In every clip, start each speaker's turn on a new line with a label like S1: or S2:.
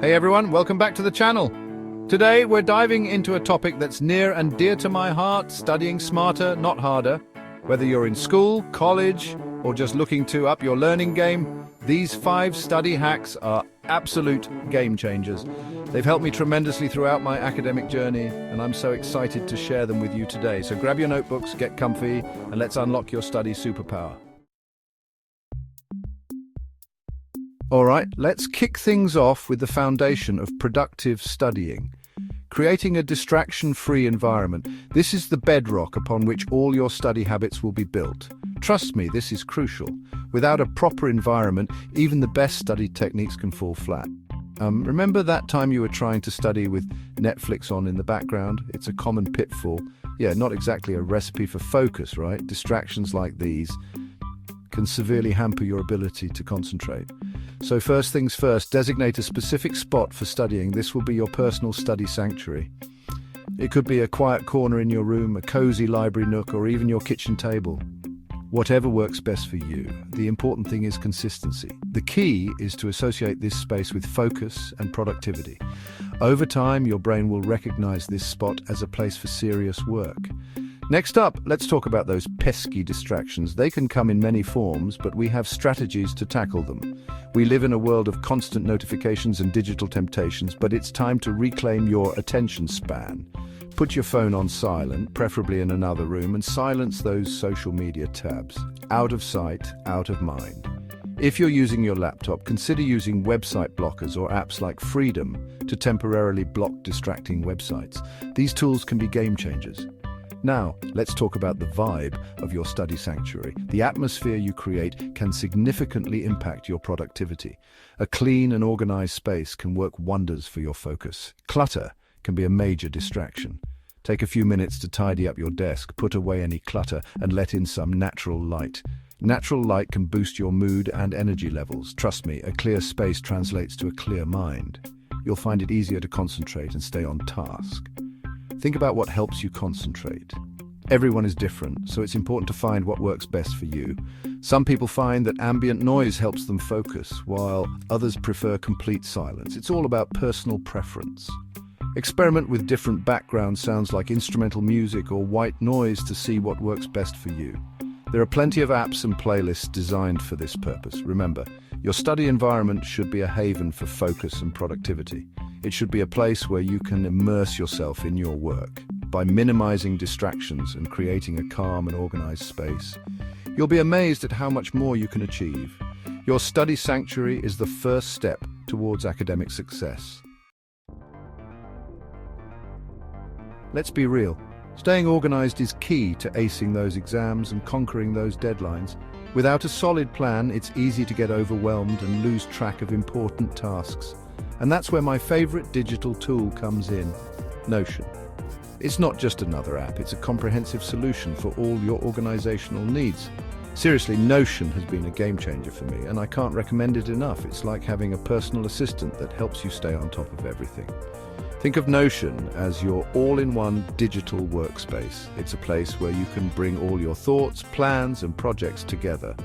S1: Hey everyone, welcome back to the channel. Today we're diving into a topic that's near and dear to my heart, studying smarter, not harder. Whether you're in school, college, or just looking to up your learning game, these 5 study hacks are absolute game changers. They've helped me tremendously throughout my academic journey, and I'm so excited to share them with you today. So grab your notebooks, get comfy, and let's unlock your study superpower. All right, let's kick things off with the foundation of productive studying. Creating a distraction-free environment. This is the bedrock upon which all your study habits will be built. Trust me, this is crucial. Without a proper environment, even the best study techniques can fall flat. Remember that time you were trying to study with Netflix on in the background? It's a common pitfall. Yeah, not exactly a recipe for focus, right? Distractions like these can severely hamper your ability to concentrate. So first things first, designate a specific spot for studying. This will be your personal study sanctuary. It could be a quiet corner in your room, a cozy library nook, or even your kitchen table. Whatever works best for you. The important thing is consistency. The key is to associate this space with focus and productivity. Over time, your brain will recognize this spot as a place for serious work. Next up, let's talk about those pesky distractions. They can come in many forms, but we have strategies to tackle them. We live in a world of constant notifications and digital temptations, but it's time to reclaim your attention span. Put your phone on silent, preferably in another room, and silence those social media tabs. Out of sight, out of mind. If you're using your laptop, consider using website blockers or apps like Freedom to temporarily block distracting websites. These tools can be game changers. Now, let's talk about the vibe of your study sanctuary. The atmosphere you create can significantly impact your productivity. A clean and organized space can work wonders for your focus. Clutter can be a major distraction. Take a few minutes to tidy up your desk, put away any clutter, and let in some natural light. Natural light can boost your mood and energy levels. Trust me, a clear space translates to a clear mind. You'll find it easier to concentrate and stay on task. Think about what helps you concentrate. Everyone is different, so it's important to find what works best for you. Some people find that ambient noise helps them focus, while others prefer complete silence. It's all about personal preference. Experiment with different background sounds like instrumental music or white noise to see what works best for you. There are plenty of apps and playlists designed for this purpose. Remember, your study environment should be a haven for focus and productivity. It should be a place where you can immerse yourself in your work. By minimizing distractions and creating a calm and organized space, you'll be amazed at how much more you can achieve. Your study sanctuary is the first step towards academic success. Let's be real. Staying organized is key to acing those exams and conquering those deadlines. Without a solid plan, it's easy to get overwhelmed and lose track of important tasks. And that's where my favorite digital tool comes in, Notion. It's not just another app, it's a comprehensive solution for all your organizational needs. Seriously, Notion has been a game changer for me, and I can't recommend it enough. It's like having a personal assistant that helps you stay on top of everything. Think of Notion as your all-in-one digital workspace. It's a place where you can bring all your thoughts, plans, and projects together.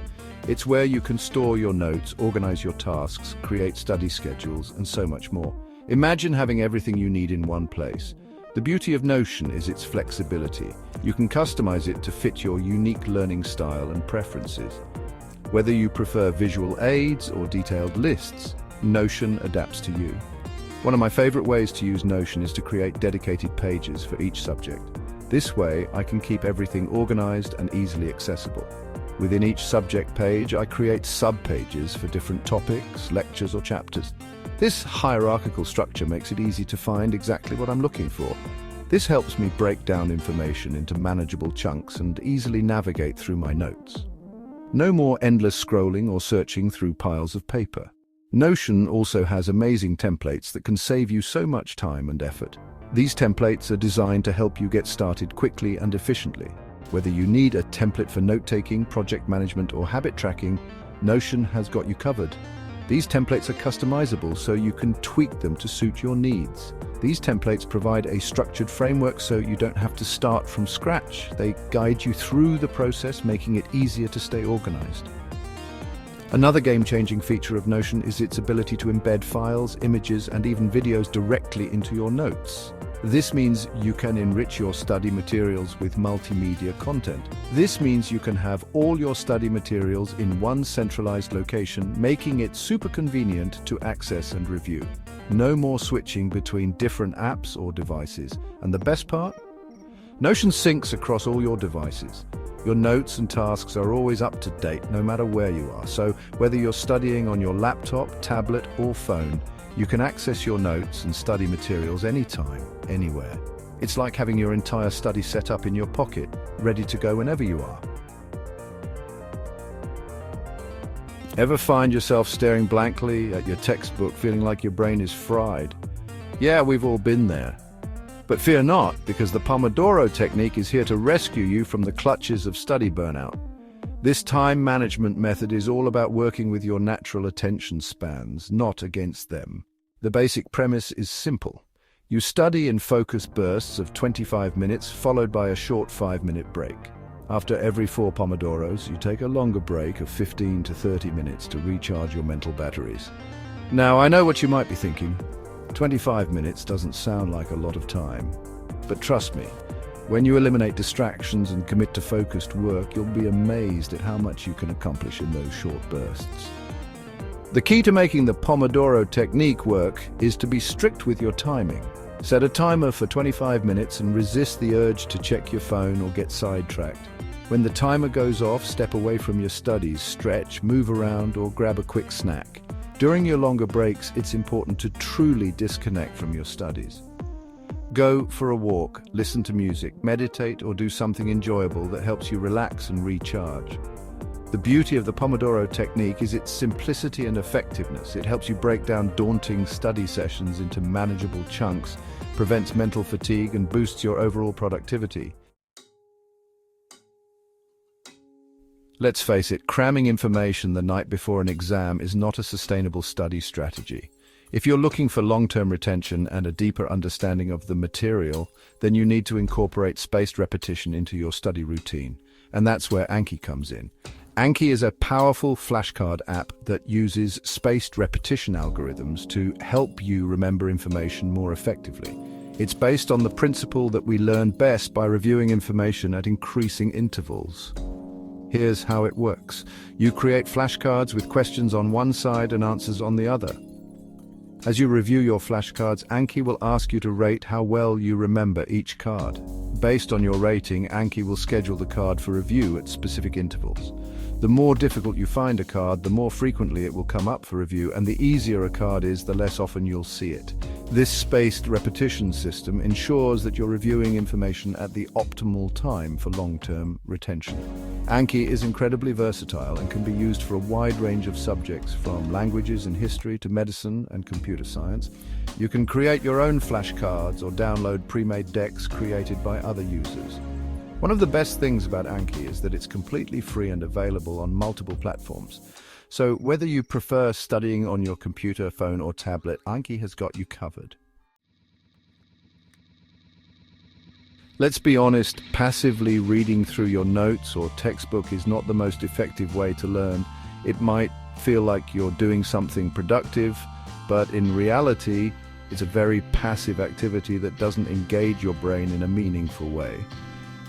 S1: It's where you can store your notes, organize your tasks, create study schedules, and so much more. Imagine having everything you need in one place. The beauty of Notion is its flexibility. You can customize it to fit your unique learning style and preferences. Whether you prefer visual aids or detailed lists, Notion adapts to you. One of my favorite ways to use Notion is to create dedicated pages for each subject. This way, I can keep everything organized and easily accessible. Within each subject page, I create sub-pages for different topics, lectures, or chapters. This hierarchical structure makes it easy to find exactly what I'm looking for. This helps me break down information into manageable chunks and easily navigate through my notes. No more endless scrolling or searching through piles of paper. Notion also has amazing templates that can save you so much time and effort. These templates are designed to help you get started quickly and efficiently. Whether you need a template for note-taking, project management, or habit tracking, Notion has got you covered. These templates are customizable, so you can tweak them to suit your needs. These templates provide a structured framework so you don't have to start from scratch. They guide you through the process, making it easier to stay organized. Another game-changing feature of Notion is its ability to embed files, images, and even videos directly into your notes. This means you can enrich your study materials with multimedia content. This means you can have all your study materials in one centralized location, making it super convenient to access and review. No more switching between different apps or devices. And the best part? Notion syncs across all your devices. Your notes and tasks are always up to date, no matter where you are. So whether you're studying on your laptop, tablet, or phone, you can access your notes and study materials anytime, anywhere. It's like having your entire study set up in your pocket, ready to go whenever you are. Ever find yourself staring blankly at your textbook, feeling like your brain is fried? Yeah, we've all been there. But fear not, because the Pomodoro Technique is here to rescue you from the clutches of study burnout. This time management method is all about working with your natural attention spans, not against them. The basic premise is simple. You study in focused bursts of 25 minutes, followed by a short 5-minute break. After every 4 Pomodoros, you take a longer break of 15 to 30 minutes to recharge your mental batteries. Now, I know what you might be thinking. 25 minutes doesn't sound like a lot of time. But trust me, when you eliminate distractions and commit to focused work, you'll be amazed at how much you can accomplish in those short bursts. The key to making the Pomodoro Technique work is to be strict with your timing. Set a timer for 25 minutes and resist the urge to check your phone or get sidetracked. When the timer goes off, step away from your studies, stretch, move around, or grab a quick snack. During your longer breaks, it's important to truly disconnect from your studies. Go for a walk, listen to music, meditate, or do something enjoyable that helps you relax and recharge. The beauty of the Pomodoro Technique is its simplicity and effectiveness. It helps you break down daunting study sessions into manageable chunks, prevents mental fatigue, and boosts your overall productivity. Let's face it, cramming information the night before an exam is not a sustainable study strategy. If you're looking for long-term retention and a deeper understanding of the material, then you need to incorporate spaced repetition into your study routine. And that's where Anki comes in. Anki is a powerful flashcard app that uses spaced repetition algorithms to help you remember information more effectively. It's based on the principle that we learn best by reviewing information at increasing intervals. Here's how it works. You create flashcards with questions on one side and answers on the other. As you review your flashcards, Anki will ask you to rate how well you remember each card. Based on your rating, Anki will schedule the card for review at specific intervals. The more difficult you find a card, the more frequently it will come up for review, and the easier a card is, the less often you'll see it. This spaced repetition system ensures that you're reviewing information at the optimal time for long-term retention. Anki is incredibly versatile and can be used for a wide range of subjects, from languages and history to medicine and computer science. You can create your own flashcards or download pre-made decks created by other users. One of the best things about Anki is that it's completely free and available on multiple platforms. So whether you prefer studying on your computer, phone, or tablet, Anki has got you covered. Let's be honest, passively reading through your notes or textbook is not the most effective way to learn. It might feel like you're doing something productive, but in reality, it's a very passive activity that doesn't engage your brain in a meaningful way.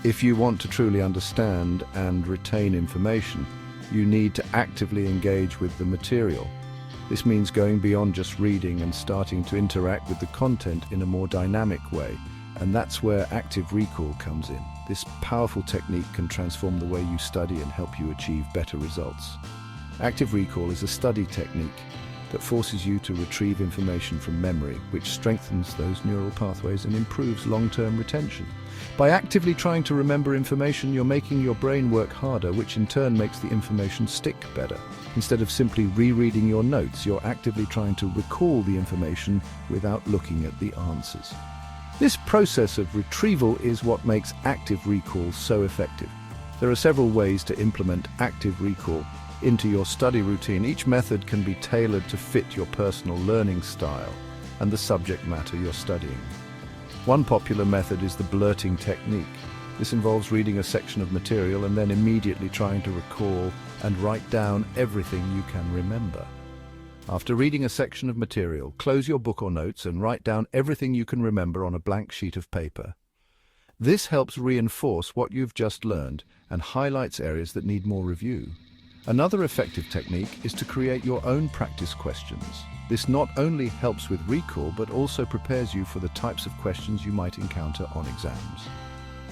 S1: If you want to truly understand and retain information, you need to actively engage with the material. This means going beyond just reading and starting to interact with the content in a more dynamic way. And that's where active recall comes in. This powerful technique can transform the way you study and help you achieve better results. Active recall is a study technique that forces you to retrieve information from memory, which strengthens those neural pathways and improves long-term retention. By actively trying to remember information, you're making your brain work harder, which in turn makes the information stick better. Instead of simply rereading your notes, you're actively trying to recall the information without looking at the answers. This process of retrieval is what makes active recall so effective. There are several ways to implement active recall into your study routine. Each method can be tailored to fit your personal learning style and the subject matter you're studying. One popular method is the blurting technique. This involves reading a section of material and then immediately trying to recall and write down everything you can remember. After reading a section of material, close your book or notes and write down everything you can remember on a blank sheet of paper. This helps reinforce what you've just learned and highlights areas that need more review. Another effective technique is to create your own practice questions. This not only helps with recall, but also prepares you for the types of questions you might encounter on exams.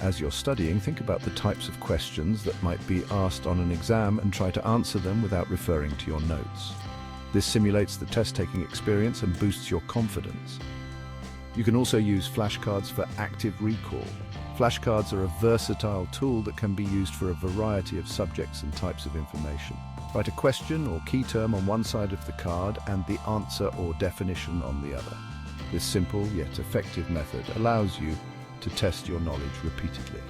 S1: As you're studying, think about the types of questions that might be asked on an exam and try to answer them without referring to your notes. This simulates the test-taking experience and boosts your confidence. You can also use flashcards for active recall. Flashcards are a versatile tool that can be used for a variety of subjects and types of information. Write a question or key term on one side of the card and the answer or definition on the other. This simple yet effective method allows you to test your knowledge repeatedly.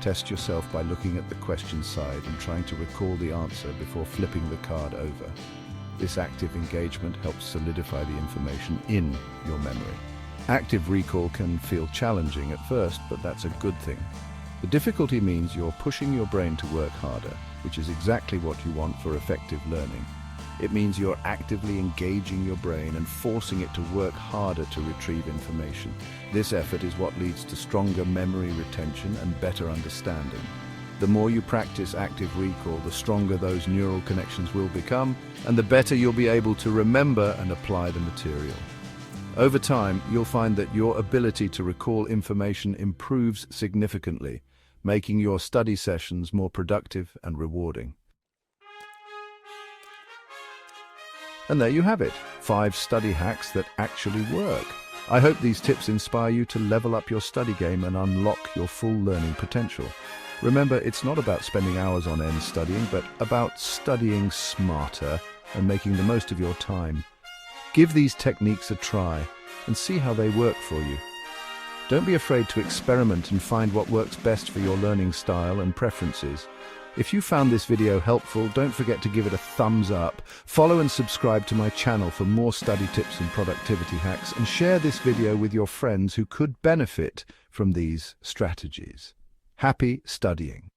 S1: Test yourself by looking at the question side and trying to recall the answer before flipping the card over. This active engagement helps solidify the information in your memory. Active recall can feel challenging at first, but that's a good thing. The difficulty means you're pushing your brain to work harder, which is exactly what you want for effective learning. It means you're actively engaging your brain and forcing it to work harder to retrieve information. This effort is what leads to stronger memory retention and better understanding. The more you practice active recall, the stronger those neural connections will become, and the better you'll be able to remember and apply the material. Over time, you'll find that your ability to recall information improves significantly, making your study sessions more productive and rewarding. And there you have it, 5 study hacks that actually work. I hope these tips inspire you to level up your study game and unlock your full learning potential. Remember, it's not about spending hours on end studying, but about studying smarter and making the most of your time. Give these techniques a try and see how they work for you. Don't be afraid to experiment and find what works best for your learning style and preferences. If you found this video helpful, don't forget to give it a thumbs up. Follow and subscribe to my channel for more study tips and productivity hacks, and share this video with your friends who could benefit from these strategies. Happy studying!